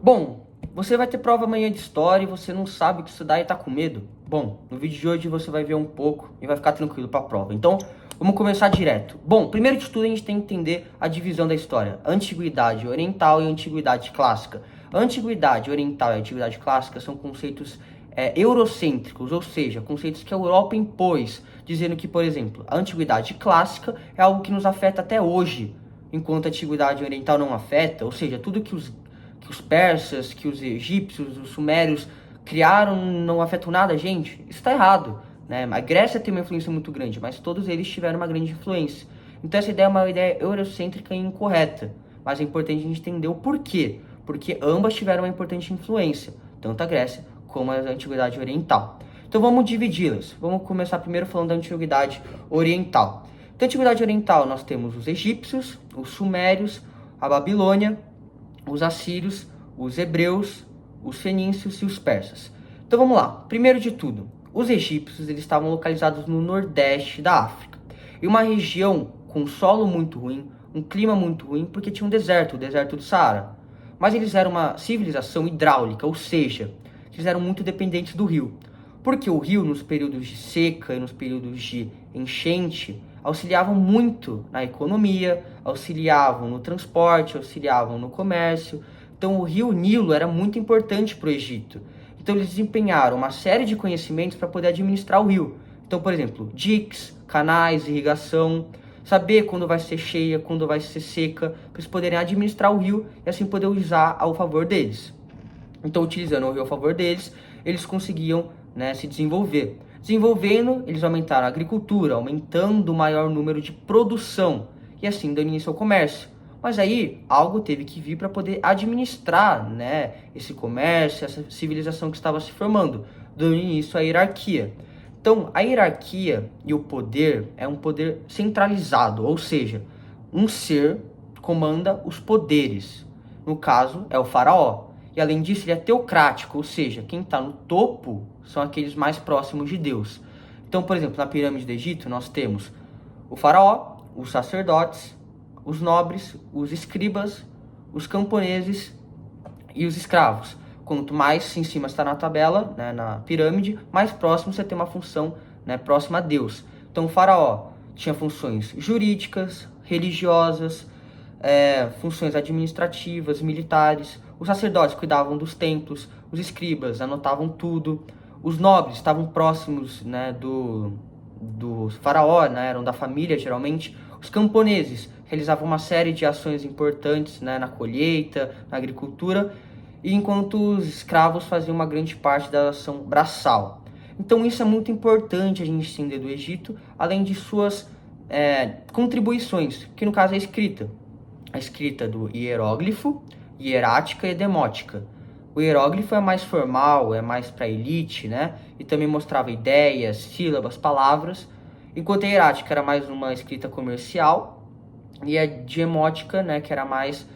Bom, você vai ter prova amanhã de história e você não sabe o que estudar e tá com medo? Bom, no vídeo de hoje você vai ver um pouco e vai ficar tranquilo para a prova. Então, vamos começar direto. Bom, primeiro de tudo a gente tem que entender a divisão da história. Antiguidade oriental e antiguidade clássica. A antiguidade oriental e a antiguidade clássica são conceitos eurocêntricos, ou seja, conceitos que a Europa impôs, dizendo que, por exemplo, a antiguidade clássica é algo que nos afeta até hoje, enquanto a antiguidade oriental não afeta, ou seja, tudo que os persas, que os egípcios, os sumérios criaram não afetam nada a gente, isso está errado, né? A Grécia tem uma influência muito grande, mas todos eles tiveram uma grande influência. Então essa ideia é uma ideia eurocêntrica e incorreta, mas é importante a gente entender o porquê, porque ambas tiveram uma importante influência, tanto a Grécia como a Antiguidade Oriental. Então vamos dividi-las. Vamos começar primeiro falando da Antiguidade Oriental. Na Antiguidade Oriental nós temos os egípcios, os sumérios, a Babilônia, os assírios, os hebreus, os fenícios e os persas. Então vamos lá. Primeiro de tudo, os egípcios eles estavam localizados no nordeste da África, em uma região com solo muito ruim, um clima muito ruim, porque tinha um deserto, o deserto do Saara. Mas eles eram uma civilização hidráulica, ou seja, eles eram muito dependentes do rio. Porque o rio, nos períodos de seca e nos períodos de enchente, auxiliavam muito na economia, auxiliavam no transporte, auxiliavam no comércio. Então o rio Nilo era muito importante para o Egito. Então eles desempenharam uma série de conhecimentos para poder administrar o rio. Então, por exemplo, diques, canais, irrigação, saber quando vai ser cheia, quando vai ser seca, para eles poderem administrar o rio e assim poder usar ao favor deles. Então, utilizando o rio a favor deles, eles conseguiam, né, se desenvolver. Desenvolvendo, eles aumentaram a agricultura, aumentando o maior número de produção e assim dando início ao comércio. Mas aí, algo teve que vir para poder administrar, né, esse comércio, essa civilização que estava se formando, dando início à hierarquia. Então, a hierarquia e o poder é um poder centralizado, ou seja, um ser comanda os poderes. No caso, é o faraó. E além disso, ele é teocrático, ou seja, quem está no topo são aqueles mais próximos de Deus. Então, por exemplo, na pirâmide do Egito, nós temos o faraó, os sacerdotes, os nobres, os escribas, os camponeses e os escravos. Quanto mais em cima está na tabela, né, na pirâmide, mais próximo você tem uma função, né, próxima a Deus. Então, o faraó tinha funções jurídicas, religiosas, funções administrativas, militares. Os sacerdotes cuidavam dos templos, os escribas anotavam tudo, os nobres estavam próximos, né, do faraó, né, eram da família geralmente. Os camponeses realizavam uma série de ações importantes, né, na colheita, na agricultura, e enquanto os escravos faziam uma grande parte da ação braçal. Então isso é muito importante a gente entender do Egito, além de suas contribuições, que no caso é a escrita do hieróglifo, hierática e demótica. O hieróglifo é mais formal, é mais para elite, né? E também mostrava ideias, sílabas, palavras, enquanto a hierática era mais uma escrita comercial e a demótica, né, que era mais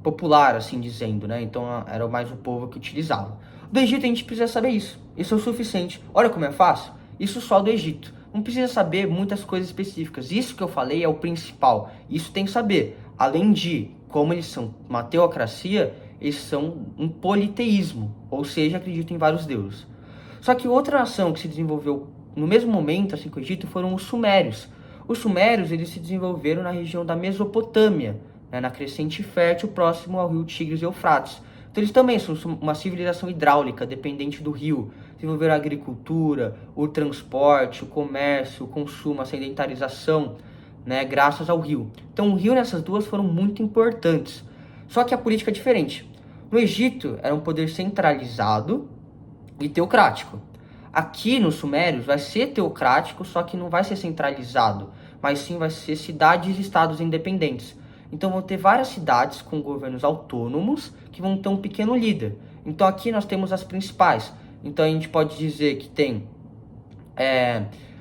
popular, assim dizendo, né? Então era mais o povo que utilizava. Do Egito a gente precisa saber isso. Isso é o suficiente. Olha como é fácil. Isso só do Egito. Não precisa saber muitas coisas específicas. Isso que eu falei é o principal. Isso tem que saber. Além de, como eles são uma teocracia, eles são um politeísmo, ou seja, acreditam em vários deuses. Só que outra nação que se desenvolveu no mesmo momento, assim que o Egito, foram os sumérios. Os sumérios eles se desenvolveram na região da Mesopotâmia, né, na crescente fértil próximo ao rio Tigres e Eufrates. Então eles também são uma civilização hidráulica, dependente do rio. Desenvolveram a agricultura, o transporte, o comércio, o consumo, a sedentarização, né, graças ao rio. Então o rio nessas duas foram muito importantes. Só que a política é diferente. No Egito era um poder centralizado e teocrático. Aqui nos Sumérios vai ser teocrático, só que não vai ser centralizado, mas sim vai ser cidades e estados independentes. Então vão ter várias cidades com governos autônomos que vão ter um pequeno líder. Então aqui nós temos as principais. Então a gente pode dizer que tem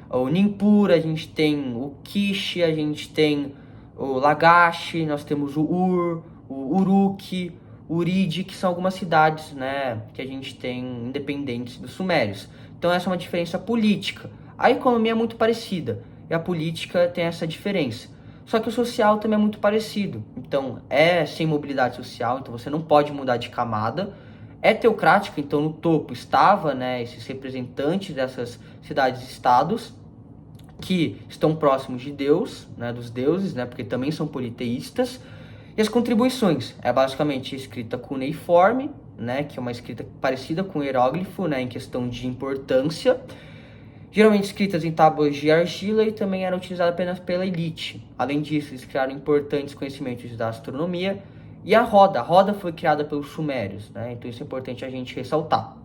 o Nippur, a gente tem o Kish, a gente tem o Lagash, nós temos o Ur, o Uruk, o Urid, que são algumas cidades, né, que a gente tem independentes dos Sumérios. Então essa é uma diferença política. A economia é muito parecida e a política tem essa diferença. Só que o social também é muito parecido. Então, é sem mobilidade social, então você não pode mudar de camada. É teocrático, então no topo estava, né, esses representantes dessas cidades-estados que estão próximos de Deus, né, dos deuses, né, porque também são politeístas. E as contribuições é basicamente escrita cuneiforme, né, que é uma escrita parecida com hieróglifo, né, em questão de importância. Geralmente escritas em tábuas de argila e também era utilizada apenas pela elite. Além disso, eles criaram importantes conhecimentos da astronomia. E a roda foi criada pelos sumérios, né? Então isso é importante a gente ressaltar.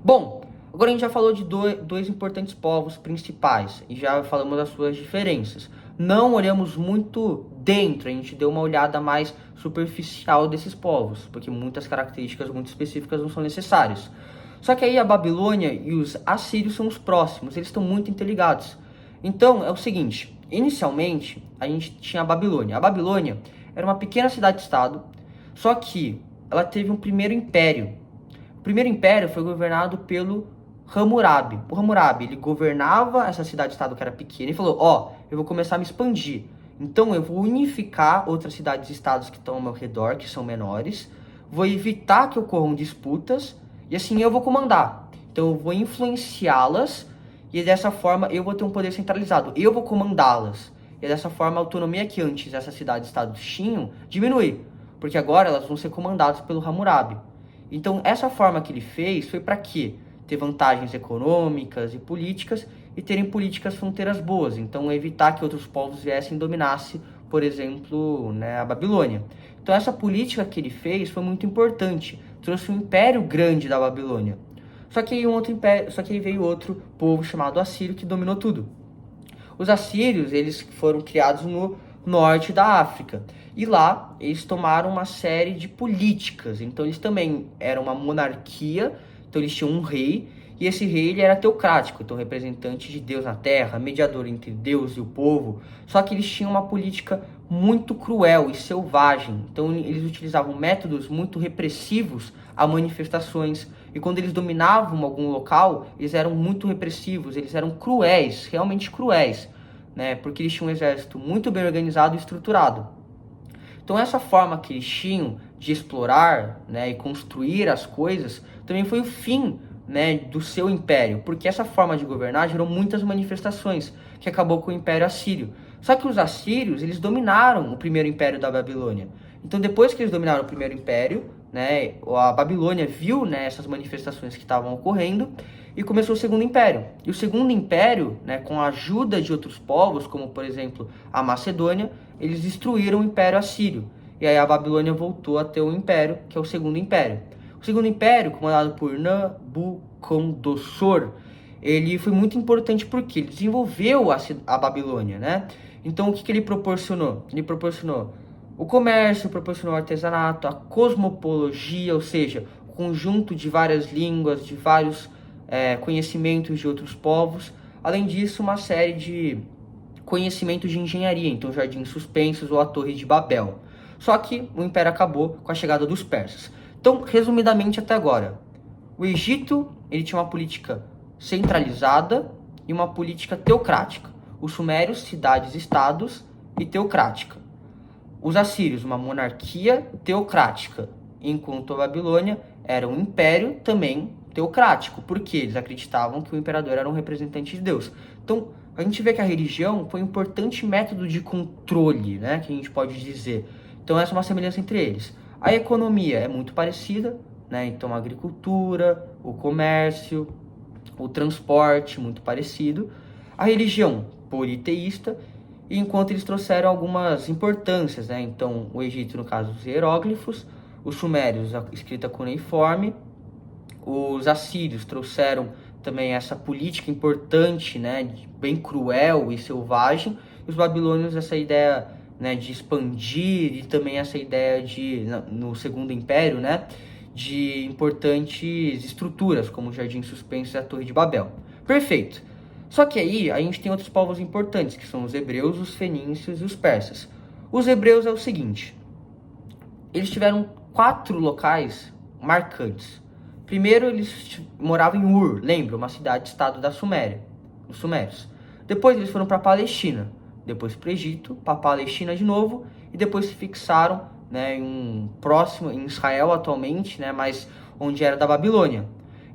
Bom, agora a gente já falou de dois importantes povos principais e já falamos das suas diferenças. Não olhamos muito dentro, a gente deu uma olhada mais superficial desses povos, porque muitas características muito específicas não são necessárias. Só que aí a Babilônia e os assírios são os próximos, eles estão muito interligados. Então é o seguinte, inicialmente a gente tinha a Babilônia. A Babilônia era uma pequena cidade-estado, só que ela teve um primeiro império. O primeiro império foi governado pelo Hammurabi. O Hammurabi, ele governava essa cidade-estado que era pequena e falou, ó, eu vou começar a me expandir. Então eu vou unificar outras cidades-estados que estão ao meu redor, que são menores, vou evitar que ocorram disputas e assim eu vou comandar. Então eu vou influenciá-las e dessa forma eu vou ter um poder centralizado. Eu vou comandá-las. E dessa forma a autonomia que antes essas cidades-estados tinham diminui. Porque agora elas vão ser comandadas pelo Hammurabi. Então essa forma que ele fez foi para quê? Ter vantagens econômicas e políticas e terem políticas fronteiras boas. Então evitar que outros povos viessem e dominassem, por exemplo, né, a Babilônia. Então essa política que ele fez foi muito importante. Trouxe um império grande da Babilônia. Só que aí veio outro povo chamado Assírio que dominou tudo. Os assírios, eles foram criados no norte da África. E lá, eles tomaram uma série de políticas. Então, eles também eram uma monarquia. Então, eles tinham um rei. E esse rei, ele era teocrático. Então, representante de Deus na terra, mediador entre Deus e o povo. Só que eles tinham uma política muito cruel e selvagem. Então, eles utilizavam métodos muito repressivos a manifestações. E quando eles dominavam algum local, eles eram muito repressivos, eles eram cruéis, realmente cruéis, né? Porque eles tinham um exército muito bem organizado e estruturado. Então essa forma que eles tinham de explorar, né, e construir as coisas, também foi o fim, né, do seu império, porque essa forma de governar gerou muitas manifestações, que acabou com o Império Assírio. Só que os assírios, eles dominaram o primeiro império da Babilônia. Então depois que eles dominaram o primeiro império, né, a Babilônia viu, né, essas manifestações que estavam ocorrendo e começou o Segundo Império. E o Segundo Império, né, com a ajuda de outros povos, como por exemplo a Macedônia, eles destruíram o Império Assírio. E aí a Babilônia voltou a ter um império, que é o Segundo Império. O Segundo Império, comandado por Nabucodonosor, ele foi muito importante porque ele desenvolveu a Babilônia, né? Então o que ele proporcionou? Ele proporcionou o comércio, proporcionou o artesanato, a cosmopologia, ou seja, o conjunto de várias línguas, de vários conhecimentos de outros povos. Além disso, uma série de conhecimentos de engenharia, então jardins suspensos ou a Torre de Babel. Só que o império acabou com a chegada dos persas. Então, resumidamente até agora, o Egito ele tinha uma política centralizada e uma política teocrática. Os sumérios, cidades-estados e teocrática. Os assírios, uma monarquia teocrática, enquanto a Babilônia era um império também teocrático, porque eles acreditavam que o imperador era um representante de Deus. Então, a gente vê que a religião foi um importante método de controle, né, que a gente pode dizer. Então, essa é uma semelhança entre eles. A economia é muito parecida, né, então a agricultura, o comércio, o transporte, muito parecido. A religião, politeísta, enquanto eles trouxeram algumas importâncias, né? Então, o Egito, no caso, os hieróglifos, os sumérios, a escrita cuneiforme, os assírios trouxeram também essa política importante, né, bem cruel e selvagem, e os babilônios essa ideia, né, de expandir e também essa ideia de, no Segundo Império, né, de importantes estruturas, como o Jardim Suspenso e a Torre de Babel. Perfeito. Só que aí a gente tem outros povos importantes, que são os hebreus, os fenícios e os persas. Os hebreus é o seguinte, eles tiveram 4 locais marcantes. Primeiro, eles moravam em Ur, lembra? Uma cidade-estado da Suméria, os sumérios. Depois, eles foram para a Palestina. depois para o Egito, para a Palestina de novo, e depois se fixaram, né, em Israel atualmente, né, mas onde era da Babilônia.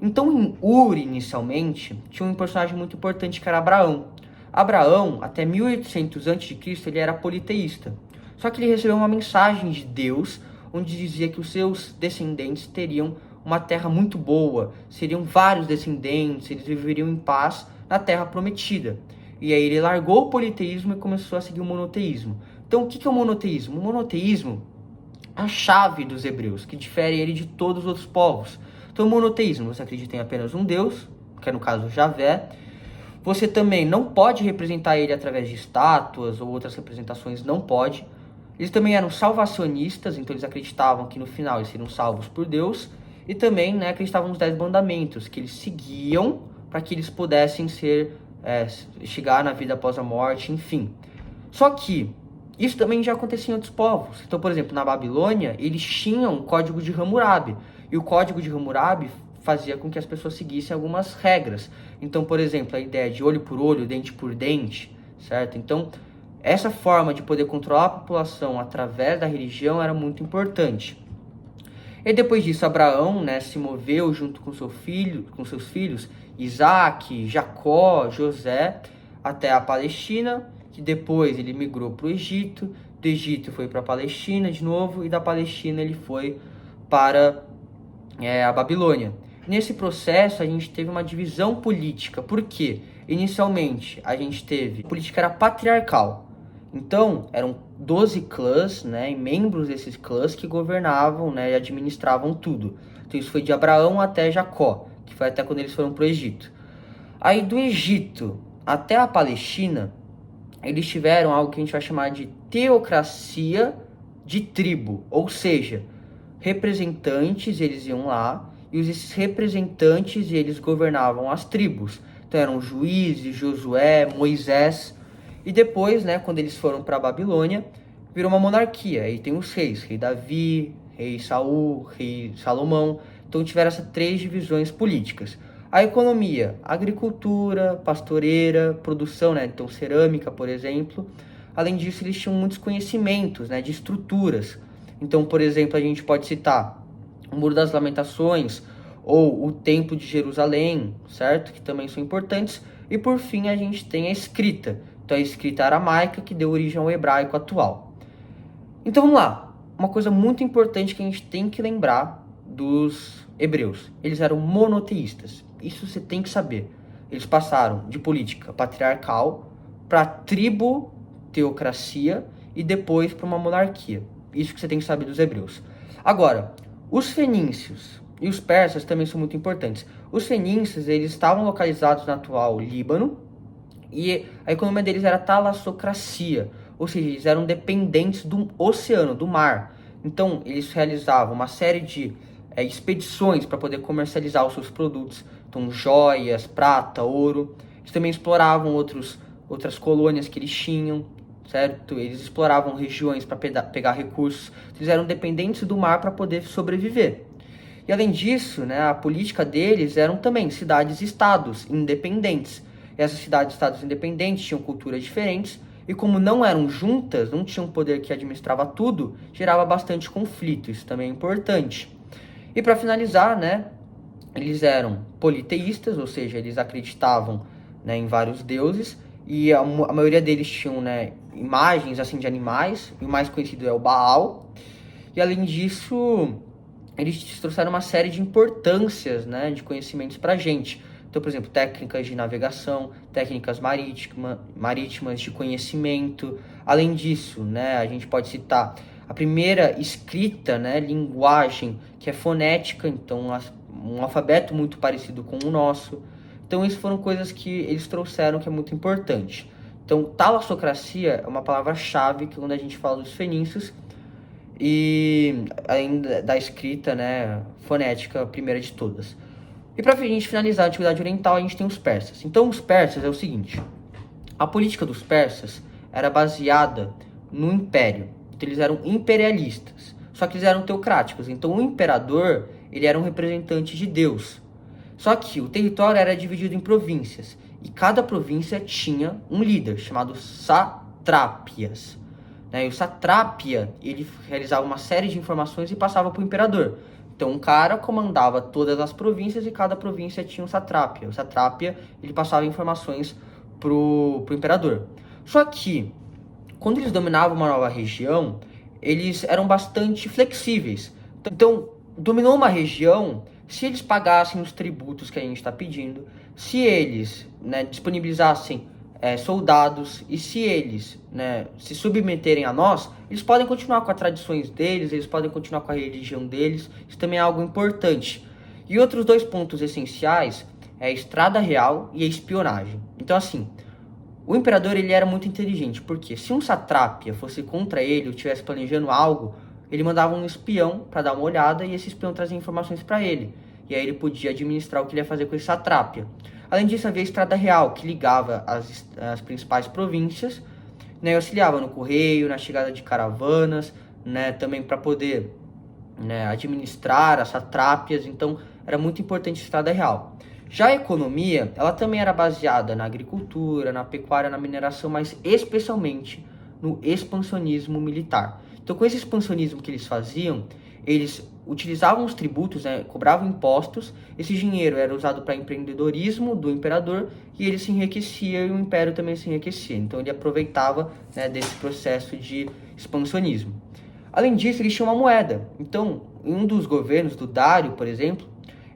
Então em Ur, inicialmente, tinha um personagem muito importante que era Abraão. Abraão, até 1800 a.C., ele era politeísta. Só que ele recebeu uma mensagem de Deus, onde dizia que os seus descendentes teriam uma terra muito boa, seriam vários descendentes, eles viveriam em paz na terra prometida. E aí ele largou o politeísmo e começou a seguir o monoteísmo. Então o que é o monoteísmo? O monoteísmo é a chave dos hebreus, que difere ele de todos os outros povos. Então o monoteísmo, você acredita em apenas um Deus, que é no caso Javé. Você também não pode representar ele através de estátuas ou outras representações, não pode. Eles também eram salvacionistas, então eles acreditavam que no final eles seriam salvos por Deus. E também, né, acreditavam nos 10 mandamentos, que eles seguiam para que eles pudessem chegar na vida após a morte, enfim. Só que isso também já acontecia em outros povos. Então, por exemplo, na Babilônia, eles tinham o Código de Hammurabi. E o Código de Hammurabi fazia com que as pessoas seguissem algumas regras. Então, por exemplo, a ideia de olho por olho, dente por dente, certo? Então, essa forma de poder controlar a população através da religião era muito importante. E depois disso, Abraão, né, se moveu junto com seus filhos, Isaac, Jacó, José, até a Palestina, que depois ele migrou para o Egito, do Egito foi para a Palestina de novo, e da Palestina ele foi para a Babilônia. Nesse processo, a gente teve uma divisão política. Por quê? Inicialmente, a gente teve... A política era patriarcal. Então, eram 12 clãs, né, e membros desses clãs que governavam, né, e administravam tudo. Então, isso foi de Abraão até Jacó, que foi até quando eles foram para o Egito. Aí, do Egito até a Palestina, eles tiveram algo que a gente vai chamar de teocracia de tribo. Ou seja, representantes, eles iam lá, e esses representantes, eles governavam as tribos. Então, eram juízes, Josué, Moisés. E depois, né, quando eles foram para a Babilônia, virou uma monarquia. Aí tem os reis, rei Davi, rei Saul, rei Salomão. Então tiveram essas 3 divisões políticas. A economia, agricultura, pastoreira, produção, né, então cerâmica, por exemplo. Além disso, eles tinham muitos conhecimentos, né, de estruturas. Então, por exemplo, a gente pode citar o Muro das Lamentações ou o Templo de Jerusalém, certo? Que também são importantes. E por fim, a gente tem a escrita. Então, a escrita aramaica que deu origem ao hebraico atual. Então, vamos lá. Uma coisa muito importante que a gente tem que lembrar dos hebreus. Eles eram monoteístas. Isso você tem que saber. Eles passaram de política patriarcal para tribo-teocracia e depois para uma monarquia. Isso que você tem que saber dos hebreus. Agora, os fenícios e os persas também são muito importantes. Os fenícios, eles estavam localizados no atual Líbano, e a economia deles era talassocracia, ou seja, eles eram dependentes do oceano, do mar. Então, eles realizavam uma série de expedições para poder comercializar os seus produtos. Então, joias, prata, ouro. Eles também exploravam outras colônias que eles tinham, certo? Eles exploravam regiões para pegar recursos. Eles eram dependentes do mar para poder sobreviver. E além disso, né, a política deles eram também cidades-estados independentes. Essas cidades-estados independentes tinham culturas diferentes e como não eram juntas, não tinham um poder que administrava tudo, gerava bastante conflito. Isso também é importante. E para finalizar, né, eles eram politeístas, ou seja, eles acreditavam, né, em vários deuses e a maioria deles tinham, né, imagens assim de animais. E o mais conhecido é o Baal. E além disso, eles trouxeram uma série de importâncias, né, de conhecimentos para a gente. Então, por exemplo, técnicas de navegação, técnicas marítimas de conhecimento. Além disso, né, a gente pode citar a primeira escrita, né, linguagem, que é fonética, então um alfabeto muito parecido com o nosso. Então, isso foram coisas que eles trouxeram que é muito importante. Então, talassocracia é uma palavra-chave que quando a gente fala dos fenícios, e além da escrita, né, fonética, a primeira de todas. E para a gente finalizar a Antiguidade Oriental, a gente tem os persas. Então, os persas é o seguinte: a política dos persas era baseada no império. Então, eles eram imperialistas, só que eles eram teocráticos. Então, o imperador, ele era um representante de Deus. Só que o território era dividido em províncias, e cada província tinha um líder, chamado satrápias. Né? E o satrápia, ele realizava uma série de informações e passava para o imperador. Então, um cara comandava todas as províncias e cada província tinha um satrápia. O satrápia, ele passava informações pro imperador. Só que, quando eles dominavam uma nova região, eles eram bastante flexíveis. Então, dominou uma região, se eles pagassem os tributos que a gente está pedindo, se eles, né, disponibilizassem soldados e se eles, né, se submeterem a nós, eles podem continuar com as tradições deles, eles podem continuar com a religião deles. Isso também é algo importante. E outros dois pontos essenciais é a estrada real e a espionagem. Então, assim, o imperador, ele era muito inteligente, porque se um satrápia fosse contra ele ou estivesse planejando algo, ele mandava um espião para dar uma olhada e esse espião trazia informações para ele. E aí ele podia administrar o que ele ia fazer com esse satrápia. Além disso, havia a estrada real, que ligava as principais províncias, né, e auxiliava no correio, na chegada de caravanas, né, também para poder, né, administrar as satrápias. Então, era muito importante a estrada real. Já a economia, ela também era baseada na agricultura, na pecuária, na mineração, mas especialmente no expansionismo militar. Então, com esse expansionismo que eles faziam, eles utilizavam os tributos, né, cobravam impostos, esse dinheiro era usado para empreendedorismo do imperador e ele se enriquecia e o império também se enriquecia. Então, ele aproveitava, né, desse processo de expansionismo. Além disso, eles tinham uma moeda. Então, em um dos governos, do Dário, por exemplo,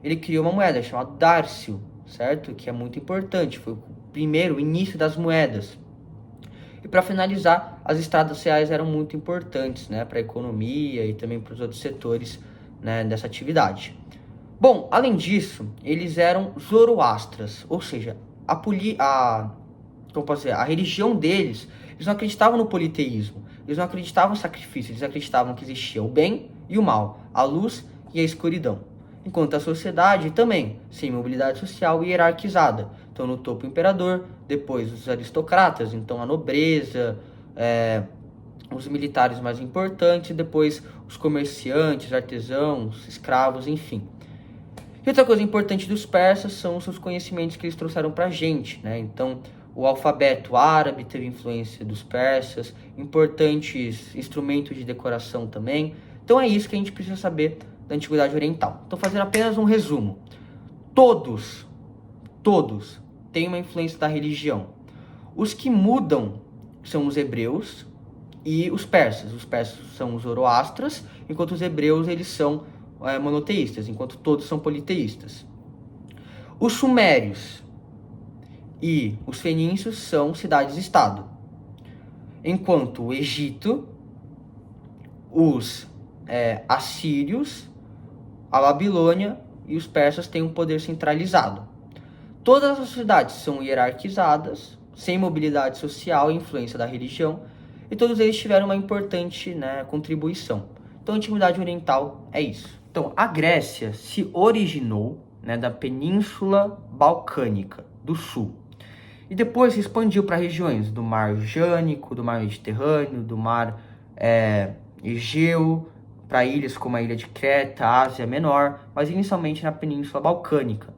ele criou uma moeda chamada Dárcio, certo? Que é muito importante, foi o primeiro, início das moedas. E para finalizar, as estradas reais eram muito importantes, né, para a economia e também para os outros setores, né, dessa atividade. Bom, além disso, eles eram zoroastras, ou seja, a religião deles, eles não acreditavam no politeísmo, eles não acreditavam no sacrifício, eles acreditavam que existia o bem e o mal, a luz e a escuridão. Enquanto a sociedade também, sem mobilidade social e hierarquizada. Então, no topo o imperador, depois os aristocratas, então a nobreza, os militares mais importantes, depois os comerciantes, artesãos, escravos, enfim. E outra coisa importante dos persas são os seus conhecimentos que eles trouxeram para a gente, né? Então, o alfabeto árabe teve influência dos persas, importantes instrumentos de decoração também. Então, é isso que a gente precisa saber da Antiguidade Oriental. Estou fazendo apenas um resumo. Todos têm uma influência da religião. Os que mudam são os hebreus e os persas. Os persas são os zoroastras, enquanto os hebreus eles são monoteístas, enquanto todos são politeístas. Os sumérios e os fenícios são cidades-estado, enquanto o Egito, os assírios, a Babilônia e os persas têm um poder centralizado. Todas as sociedades são hierarquizadas, sem mobilidade social e influência da religião, e todos eles tiveram uma importante, né, contribuição. Então, a Antiguidade Oriental é isso. Então, a Grécia se originou, né, da Península Balcânica do Sul, e depois se expandiu para regiões do Mar Jânico, do Mar Mediterrâneo, do Mar Egeu, para ilhas como a ilha de Creta, Ásia Menor, mas inicialmente na Península Balcânica.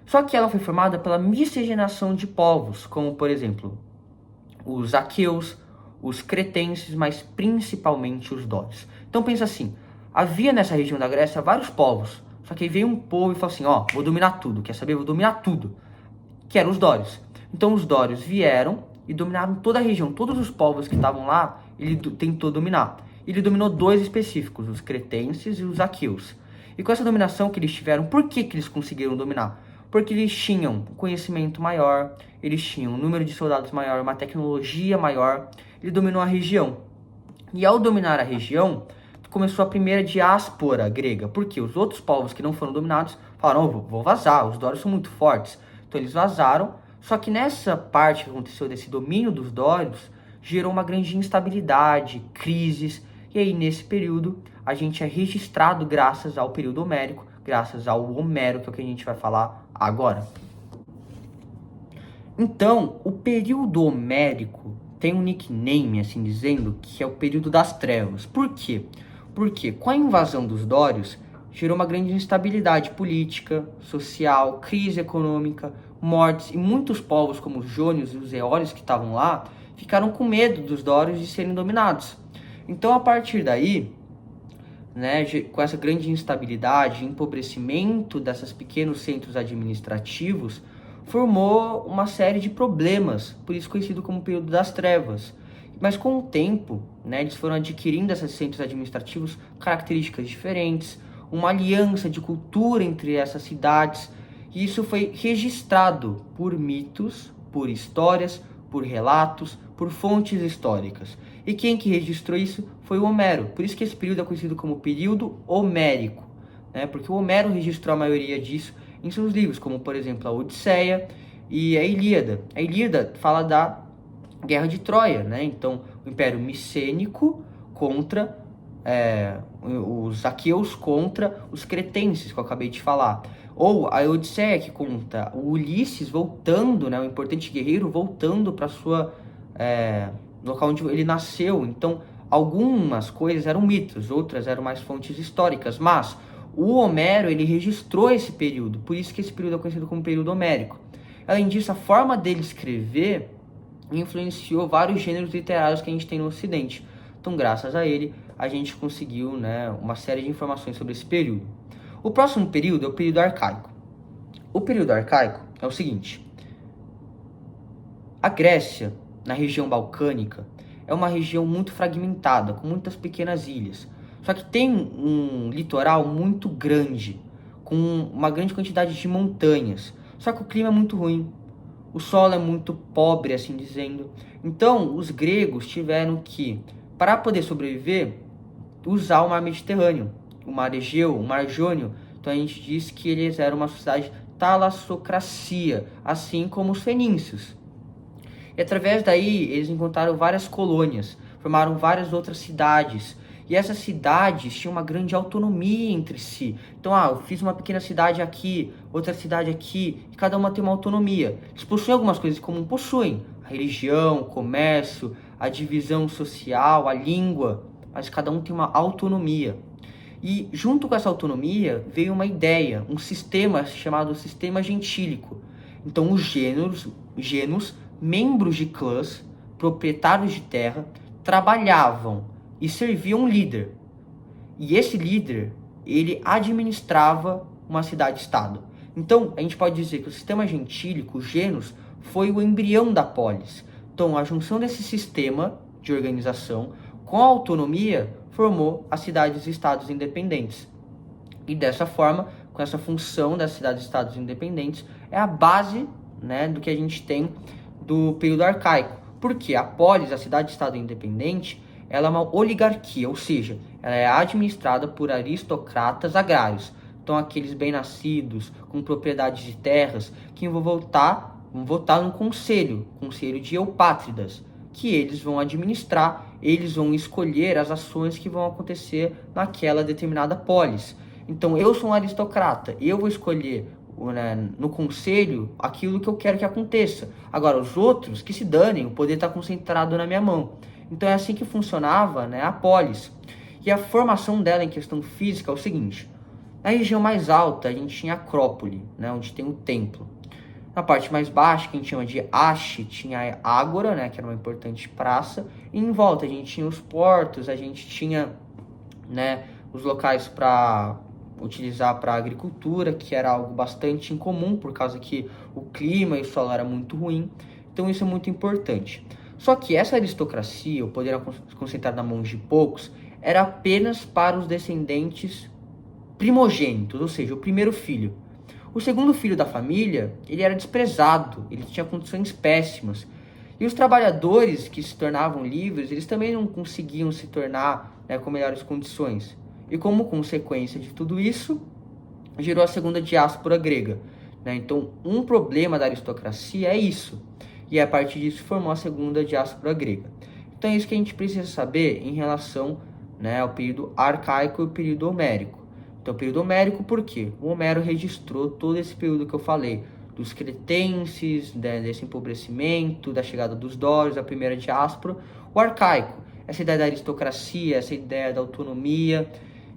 Só que ela foi formada pela miscigenação de povos, como por exemplo, os aqueus, os cretenses, mas principalmente os dórios. Então pensa assim, havia nessa região da Grécia vários povos, só que aí veio um povo e falou assim, ó, vou dominar tudo, quer saber? Vou dominar tudo, que eram os dórios. Então os dórios vieram e dominaram toda a região, todos os povos que estavam lá, ele tentou dominar. Ele dominou dois específicos, os cretenses e os aqueus. E com essa dominação que eles tiveram, por que eles conseguiram dominar? Porque eles tinham um conhecimento maior, eles tinham um número de soldados maior, uma tecnologia maior. Ele dominou a região. E ao dominar a região, começou a primeira diáspora grega. Porque os outros povos que não foram dominados falaram, oh, vou vazar, os dórios são muito fortes. Então eles vazaram, só que nessa parte que aconteceu desse domínio dos dórios, gerou uma grande instabilidade, crises. E aí, nesse período, a gente é registrado graças ao período homérico, graças ao Homero, que é o que a gente vai falar agora. Então, o período homérico tem um nickname, assim dizendo, que é o período das trevas. Por quê? Porque com a invasão dos dórios, gerou uma grande instabilidade política, social, crise econômica, mortes, e muitos povos, como os jônios e os eólios que estavam lá, ficaram com medo dos dórios de serem dominados. Então, a partir daí, né, com essa grande instabilidade, empobrecimento desses pequenos centros administrativos, formou uma série de problemas, por isso conhecido como período das trevas. Mas com o tempo, né, eles foram adquirindo esses centros administrativos características diferentes, uma aliança de cultura entre essas cidades, e isso foi registrado por mitos, por histórias, por relatos, por fontes históricas. E quem que registrou isso foi o Homero. Por isso que esse período é conhecido como período homérico, né? Porque o Homero registrou a maioria disso em seus livros, como por exemplo a Odisseia e a Ilíada. A Ilíada fala da Guerra de Troia, né? Então o Império Micênico contra os aqueus contra os cretenses, que eu acabei de falar. Ou a Odisseia, que conta o Ulisses voltando, né, o importante guerreiro voltando para sua local onde ele nasceu. Então, algumas coisas eram mitos, outras eram mais fontes históricas, mas o Homero, ele registrou esse período, por isso que esse período é conhecido como período homérico. Além disso, a forma dele escrever influenciou vários gêneros literários que a gente tem no Ocidente. Então, graças a ele, a gente conseguiu, né, uma série de informações sobre esse período. O próximo período é o período arcaico. O período arcaico é o seguinte: a Grécia, na região balcânica, é uma região muito fragmentada, com muitas pequenas ilhas. Só que tem um litoral muito grande, com uma grande quantidade de montanhas. Só que o clima é muito ruim, o solo é muito pobre, assim dizendo. Então, os gregos tiveram que, para poder sobreviver, usar o mar Mediterrâneo, o mar Egeu, o mar Jônio. Então a gente diz que eles eram uma sociedade talassocracia, assim como os fenícios. E através daí eles encontraram várias colônias, formaram várias outras cidades. E essas cidades tinham uma grande autonomia entre si. Então, eu fiz uma pequena cidade aqui, outra cidade aqui, e cada uma tem uma autonomia. Eles possuem algumas coisas em comum, possuem a religião, o comércio, a divisão social, a língua, mas cada um tem uma autonomia. E junto com essa autonomia veio uma ideia, um sistema chamado sistema gentílico. Então os gênos, membros de clãs, proprietários de terra, trabalhavam e serviam um líder. E esse líder, ele administrava uma cidade-estado. Então a gente pode dizer que o sistema gentílico, os gênos, foi o embrião da polis. Então a junção desse sistema de organização com a autonomia formou as cidades e estados independentes. E dessa forma, com essa função das cidades e estados independentes, é a base, né, do que a gente tem do período arcaico. Porque a polis, a cidade-estado independente, ela é uma oligarquia, ou seja, ela é administrada por aristocratas agrários. Então aqueles bem-nascidos, com propriedades de terras, que vão votar no conselho de eupátridas, que eles vão administrar, eles vão escolher as ações que vão acontecer naquela determinada polis. Então eu sou um aristocrata, eu vou escolher, né, no conselho aquilo que eu quero que aconteça. Agora os outros que se danem, o poder está concentrado na minha mão. Então é assim que funcionava, né, a polis. E a formação dela em questão física é o seguinte: na região mais alta a gente tinha a Acrópole, né, onde tem o templo. Na parte mais baixa, que a gente chama de Haste, tinha a Ágora, né, que era uma importante praça. E em volta a gente tinha os portos, a gente tinha, né, os locais para utilizar para agricultura, que era algo bastante incomum, por causa que o clima e o solo era muito ruim. Então isso é muito importante. Só que essa aristocracia, o poder concentrado na mão de poucos, era apenas para os descendentes primogênitos, ou seja, o primeiro filho. O segundo filho da família, ele era desprezado, ele tinha condições péssimas. E os trabalhadores que se tornavam livres, eles também não conseguiam se tornar, né, com melhores condições. E como consequência de tudo isso, gerou a segunda diáspora grega, né? Então, um problema da aristocracia é isso. E a partir disso formou a segunda diáspora grega. Então é isso que a gente precisa saber em relação, né, ao período arcaico e o período homérico. Então, o período homérico, por quê? O Homero registrou todo esse período que eu falei, dos cretenses, desse empobrecimento, da chegada dos dórios, da primeira diáspora. O arcaico, essa ideia da aristocracia, essa ideia da autonomia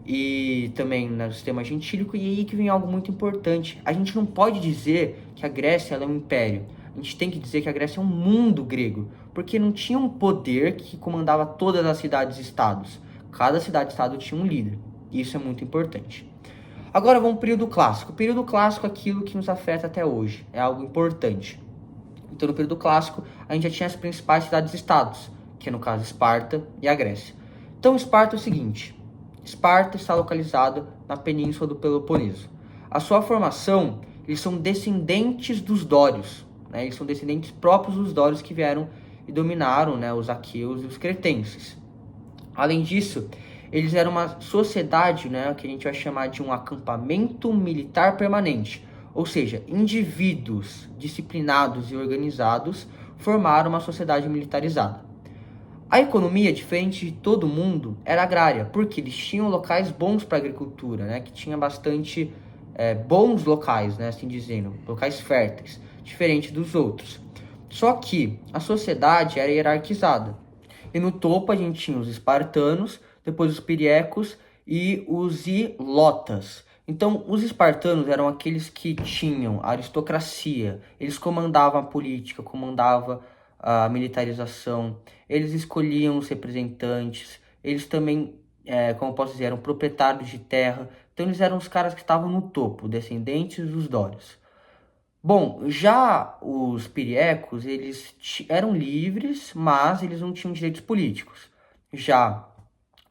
e também no sistema gentílico. E aí que vem algo muito importante. A gente não pode dizer que a Grécia ela é um império. a gente tem que dizer que a Grécia é um mundo grego, porque não tinha um poder que comandava todas as cidades-estados. Cada cidade-estado tinha um líder. Isso é muito importante. Agora vamos para o período clássico. O período clássico é aquilo que nos afeta até hoje. É algo importante. Então, no período clássico, a gente já tinha as principais cidades-estados, que no caso Esparta e a Grécia. Então, Esparta é o seguinte: Esparta está localizado na península do Peloponeso. A sua formação, eles são descendentes dos dórios, né? Eles são descendentes próprios dos dórios que vieram e dominaram, né, os aqueus e os cretenses. Além disso, eles eram uma sociedade, né, que a gente vai chamar de um acampamento militar permanente. Ou seja, indivíduos disciplinados e organizados formaram uma sociedade militarizada. A economia, diferente de todo mundo, era agrária, porque eles tinham locais bons para agricultura, né, que tinha bastante bons locais, né, assim dizendo, locais férteis, diferente dos outros. Só que a sociedade era hierarquizada. E no topo a gente tinha os espartanos, depois os piriecos e os ilotas. Então, os espartanos eram aqueles que tinham a aristocracia, eles comandavam a política, comandavam a militarização, eles escolhiam os representantes, eles também, como posso dizer, eram proprietários de terra. Então, eles eram os caras que estavam no topo, descendentes dos dórios. Bom, já os piriecos, eles eram livres, mas eles não tinham direitos políticos. Já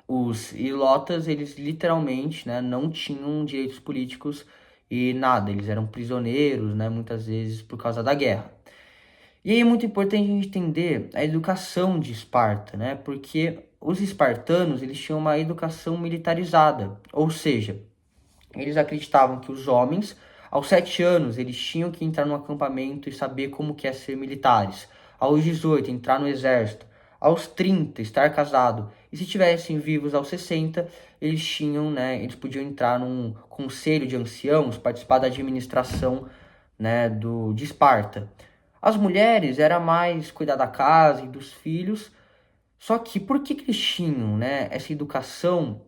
os ilotas, eles literalmente, né, não tinham direitos políticos e nada, eles eram prisioneiros, né, muitas vezes por causa da guerra. E aí é muito importante a gente entender a educação de Esparta, né, porque os espartanos, eles tinham uma educação militarizada, ou seja, eles acreditavam que os homens, aos 7 anos, eles tinham que entrar no acampamento e saber como que é ser militares. Aos 18, entrar no exército. Aos 30, estar casado. E se tivessem vivos aos 60, eles tinham, né, eles podiam entrar num conselho de anciãos, participar da administração, né, de Esparta. As mulheres era mais cuidar da casa e dos filhos. Só que por que eles tinham, né, essa educação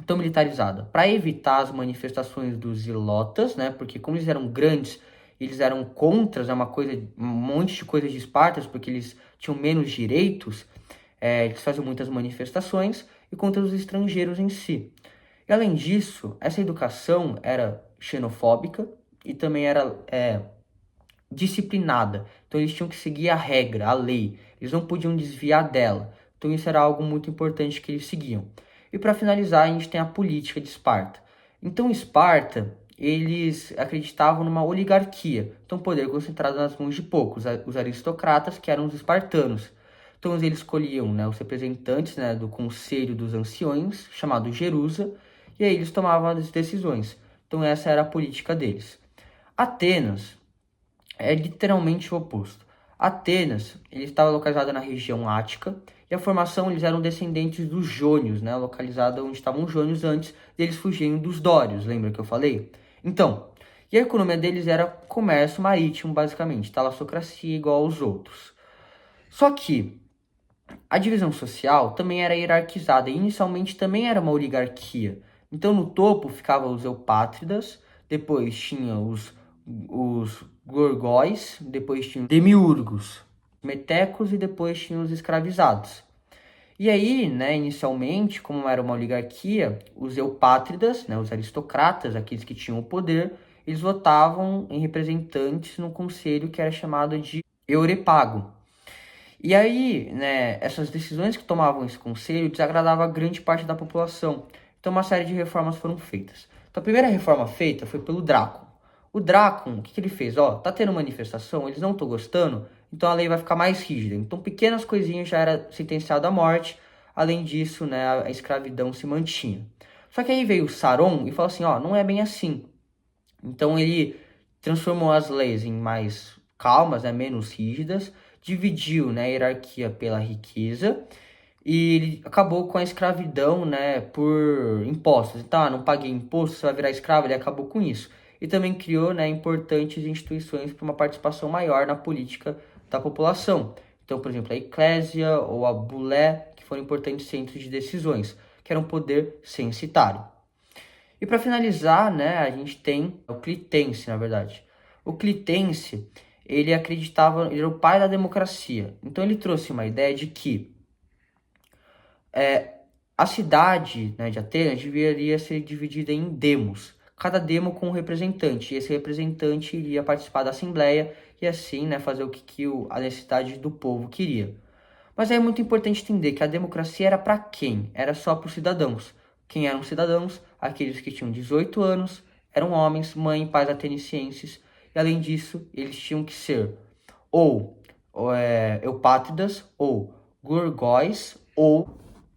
tão militarizada? Para evitar as manifestações dos zilotas, né? Porque como eles eram grandes, eles eram contras, um monte de coisas de Espartas, porque eles tinham menos direitos, eles faziam muitas manifestações e contra os estrangeiros em si. E além disso, essa educação era xenofóbica e também era disciplinada. Então eles tinham que seguir a regra, a lei. Eles não podiam desviar dela. Então isso era algo muito importante que eles seguiam. E para finalizar, a gente tem a política de Esparta. Então Esparta, eles acreditavam numa oligarquia. Então poder concentrado nas mãos de poucos, os aristocratas, que eram os espartanos. Então eles escolhiam, né, os representantes, né, do conselho dos anciões, chamado Jerusa, e aí eles tomavam as decisões. Então essa era a política deles. Atenas é literalmente o oposto. Atenas, ele estava localizada na região ática, e a formação eles eram descendentes dos jônios, né, localizada onde estavam os jônios antes deles fugirem dos dórios, lembra que eu falei? Então, e a economia deles era comércio marítimo, basicamente, talassocracia igual aos outros. Só que a divisão social também era hierarquizada, e inicialmente também era uma oligarquia. Então no topo ficavam os eupátridas, depois tinha os gorgóis, depois tinha os demiurgos, metecos e depois tinha os escravizados. E aí, né, inicialmente, como era uma oligarquia, os eupátridas, né, os aristocratas, aqueles que tinham o poder, eles votavam em representantes no conselho que era chamado de Eurepago. E aí, né, essas decisões que tomavam esse conselho desagradavam a grande parte da população. Então uma série de reformas foram feitas. Então a primeira reforma feita foi pelo Drácon. O Drácon, o que ele fez? Ó, tá tendo manifestação, eles não estão gostando, então a lei vai ficar mais rígida. Então pequenas coisinhas já era sentenciado à morte. Além disso, né, a escravidão se mantinha. Só que aí veio o Saron e falou assim, ó, não é bem assim. Então ele transformou as leis em mais calmas, né, menos rígidas, dividiu, né, a hierarquia pela riqueza e ele acabou com a escravidão, né, por impostos. Então, não paguei imposto, você vai virar escravo, ele acabou com isso. E também criou, né, importantes instituições para uma participação maior na política da população. Então, por exemplo, a Eclésia ou a Bulé, que foram importantes centros de decisões, que era um poder censitário. E para finalizar, né, a gente tem o Clitense, na verdade. O Clitense, ele acreditava, ele era o pai da democracia. Então ele trouxe uma ideia de que a cidade, né, de Atenas deveria ser dividida em demos, cada demo com um representante, e esse representante iria participar da assembleia e assim, né, fazer o que a necessidade do povo queria. Mas é muito importante entender que a democracia era para quem? Era só para os cidadãos. Quem eram cidadãos? Aqueles que tinham 18 anos, eram homens, mãe e pais atenienses, e além disso, eles tinham que ser ou eupátridas, ou gorgóis, ou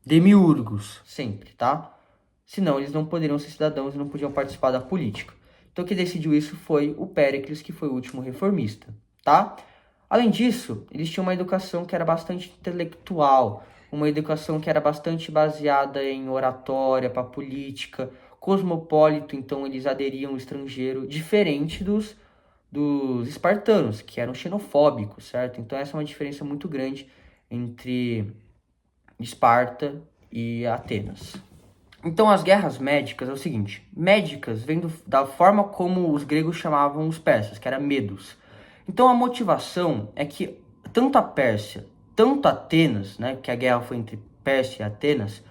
demiurgos, sempre, tá? Senão eles não poderiam ser cidadãos e não podiam participar da política. Então quem decidiu isso foi o Péricles, que foi o último reformista, tá? Além disso, eles tinham uma educação que era bastante intelectual, uma educação que era bastante baseada em oratória para política, cosmopolita, então eles aderiam ao estrangeiro, diferente dos espartanos, que eram xenofóbicos, certo? Então essa é uma diferença muito grande entre Esparta e Atenas. Então as guerras médicas é o seguinte, médicas vem da forma como os gregos chamavam os persas, que era medos. Então a motivação é que tanto a Pérsia, tanto Atenas, né, que a guerra foi entre Pérsia e Atenas,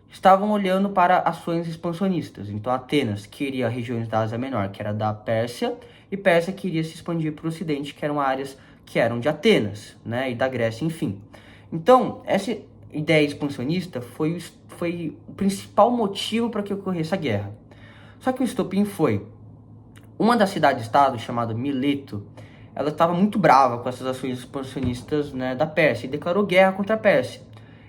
estavam olhando para ações expansionistas. Então Atenas queria regiões da Ásia Menor, que era da Pérsia, e Pérsia queria se expandir para o Ocidente, que eram áreas que eram de Atenas, né, e da Grécia, enfim. Então essa ideia expansionista foi o principal motivo para que ocorresse a guerra. Só que o estopim foi uma das cidades-estado, chamada Mileto, ela estava muito brava com essas ações expansionistas, né, da Pérsia e declarou guerra contra a Pérsia.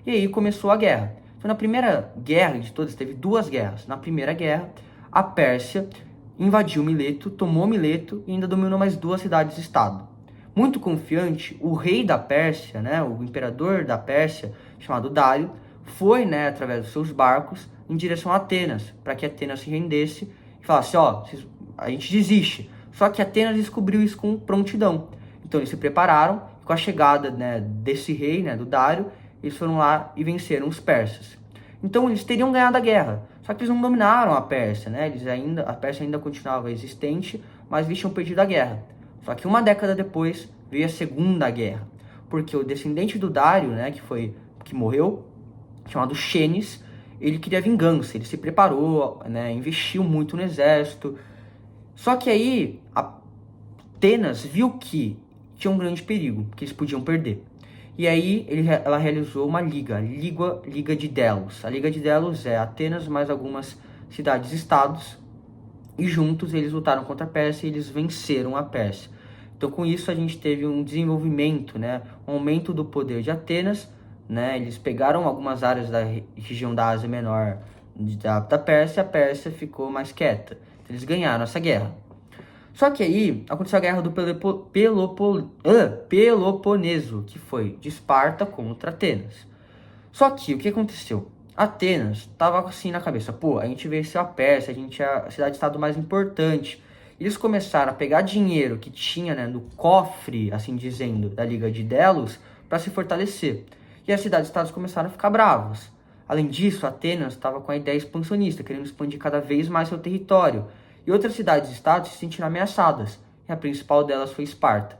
E aí começou a guerra. Então, na primeira guerra de todas, teve duas guerras. Na primeira guerra, a Pérsia invadiu Mileto, tomou Mileto e ainda dominou mais duas cidades-estado. Muito confiante, o rei da Pérsia, né, o imperador da Pérsia, chamado Dário, foi, né, através dos seus barcos em direção a Atenas, para que Atenas se rendesse e falasse, ó, a gente desiste. Só que Atenas descobriu isso com prontidão. Então eles se prepararam, e com a chegada, né, desse rei, né, do Dário, eles foram lá e venceram os persas. Então eles teriam ganhado a guerra, só que eles não dominaram a Pérsia, né? A Pérsia ainda continuava existente, mas eles tinham perdido a guerra. Só que uma década depois veio a Segunda Guerra, porque o descendente do Dário, né, que morreu, chamado Xênis, ele queria vingança, ele se preparou, né, investiu muito no exército. Só que aí Atenas viu que tinha um grande perigo, que eles podiam perder. E aí ela realizou uma Liga de Delos. A Liga de Delos é Atenas mais algumas cidades-estados, e juntos eles lutaram contra a Pérsia e eles venceram a Pérsia. Então com isso a gente teve um desenvolvimento, né, um aumento do poder de Atenas, né, eles pegaram algumas áreas da região da Ásia Menor da Pérsia, a Pérsia ficou mais quieta. Então, eles ganharam essa guerra. Só que aí aconteceu a guerra do Peloponeso, que foi de Esparta contra Atenas. Só que o que aconteceu? Atenas estava assim na cabeça, pô, a gente venceu a Pérsia, a gente é a cidade-estado mais importante. Eles começaram a pegar dinheiro que tinha, né, no cofre, assim dizendo, da Liga de Delos, para se fortalecer. E as cidades-estados começaram a ficar bravas. Além disso, Atenas estava com a ideia expansionista, querendo expandir cada vez mais seu território. E outras cidades-estados se sentiram ameaçadas, e a principal delas foi Esparta.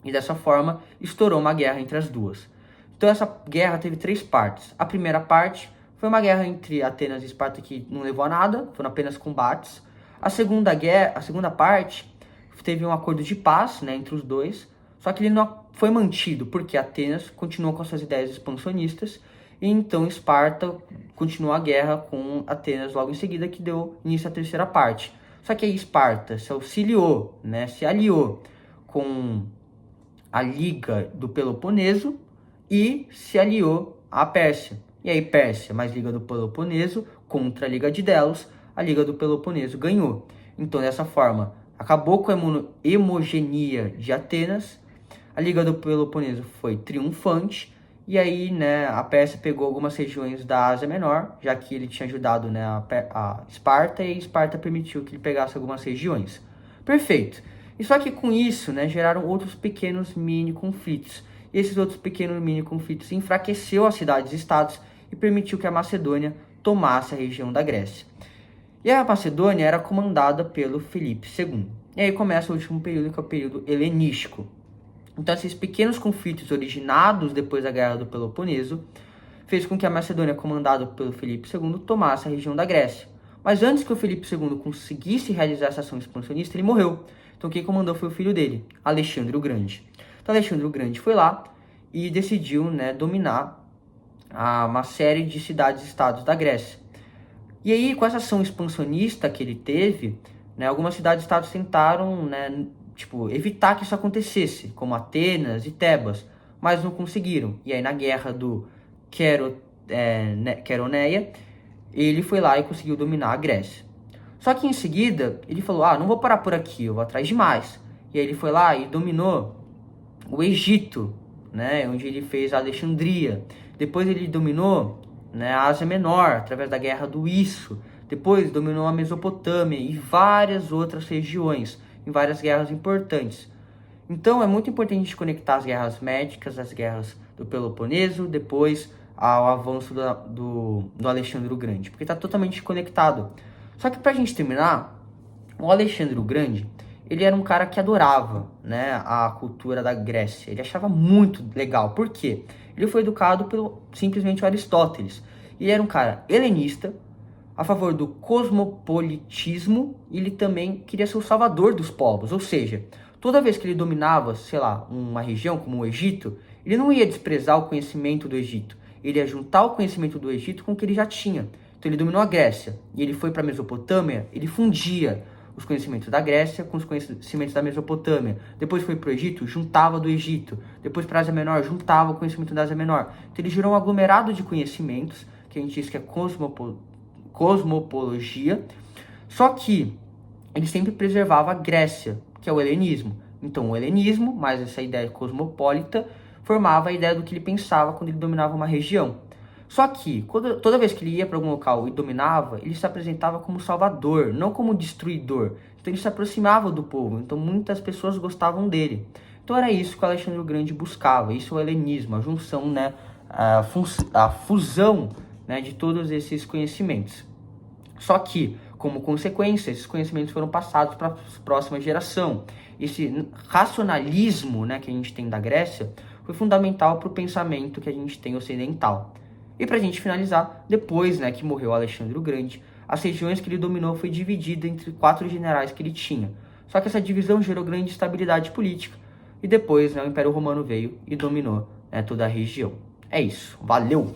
E dessa forma, estourou uma guerra entre as duas. Então essa guerra teve três partes. A primeira parte foi uma guerra entre Atenas e Esparta que não levou a nada, foram apenas combates. A segunda parte teve um acordo de paz, né, entre os dois, só que ele não foi mantido porque Atenas continuou com suas ideias expansionistas e então Esparta continuou a guerra com Atenas logo em seguida, que deu início à terceira parte. Só que aí Esparta se auxiliou, né, se aliou com a Liga do Peloponeso e se aliou à Pérsia. E aí Pérsia mais Liga do Peloponeso contra a Liga de Delos, a Liga do Peloponeso ganhou. Então dessa forma acabou com a hegemonia de Atenas, a Liga do Peloponeso foi triunfante, e aí, né, a Pérsia pegou algumas regiões da Ásia Menor, já que ele tinha ajudado, né, a Esparta, e Esparta permitiu que ele pegasse algumas regiões. Perfeito. E só que com isso, né, geraram outros pequenos mini conflitos. E esses outros pequenos mini conflitos enfraqueceu as cidades-estados e permitiu que a Macedônia tomasse a região da Grécia. E a Macedônia era comandada pelo Filipe II. E aí começa o último período, que é o período helenístico. Então esses pequenos conflitos originados depois da Guerra do Peloponeso fez com que a Macedônia, comandada pelo Filipe II, tomasse a região da Grécia. Mas antes que o Filipe II conseguisse realizar essa ação expansionista, ele morreu. Então quem comandou foi o filho dele, Alexandre o Grande. Então Alexandre o Grande foi lá e decidiu, né, dominar uma série de cidades-estados da Grécia. E aí, com essa ação expansionista que ele teve, né, algumas cidades-estados tentaram, né, evitar que isso acontecesse, como Atenas e Tebas, mas não conseguiram. E aí, na guerra do Queroneia, ele foi lá e conseguiu dominar a Grécia. Só que em seguida, ele falou, não vou parar por aqui, eu vou atrás de mais. E aí ele foi lá e dominou o Egito, né, onde ele fez a Alexandria. Depois ele dominou, né, a Ásia Menor, através da Guerra do Isso. Depois dominou a Mesopotâmia e várias outras regiões, em várias guerras importantes. Então é muito importante a gente conectar as guerras médicas, as guerras do Peloponeso, depois ao avanço do Alexandre o Grande, porque está totalmente conectado. Só que para a gente terminar, o Alexandre o Grande, ele era um cara que adorava, né, a cultura da Grécia. Ele achava muito legal. Por quê? Ele foi educado pelo simplesmente Aristóteles. Ele era um cara helenista, a favor do cosmopolitismo, e ele também queria ser o salvador dos povos. Ou seja, toda vez que ele dominava, sei lá, uma região como o Egito, ele não ia desprezar o conhecimento do Egito. Ele ia juntar o conhecimento do Egito com o que ele já tinha. Então ele dominou a Grécia e ele foi para a Mesopotâmia, ele fundia os conhecimentos da Grécia com os conhecimentos da Mesopotâmia. Depois foi para o Egito, juntava do Egito. Depois para a Ásia Menor, juntava o conhecimento da Ásia Menor. Então ele gerou um aglomerado de conhecimentos, que a gente diz que é cosmopologia. Só que ele sempre preservava a Grécia, que é o helenismo. Então o helenismo, mais essa ideia cosmopolita, formava a ideia do que ele pensava quando ele dominava uma região. Só que, toda vez que ele ia para algum local e dominava, ele se apresentava como salvador, não como destruidor. Então ele se aproximava do povo, então muitas pessoas gostavam dele. Então era isso que o Alexandre o Grande buscava, isso é o helenismo, a junção, né, a fusão, né, de todos esses conhecimentos. Só que, como consequência, esses conhecimentos foram passados para a próxima geração. Esse racionalismo, né, que a gente tem da Grécia foi fundamental para o pensamento que a gente tem ocidental. E para a gente finalizar, depois, né, que morreu Alexandre o Grande, as regiões que ele dominou foi dividida entre 4 generais que ele tinha. Só que essa divisão gerou grande instabilidade política. E depois, né, o Império Romano veio e dominou, né, toda a região. É isso. Valeu!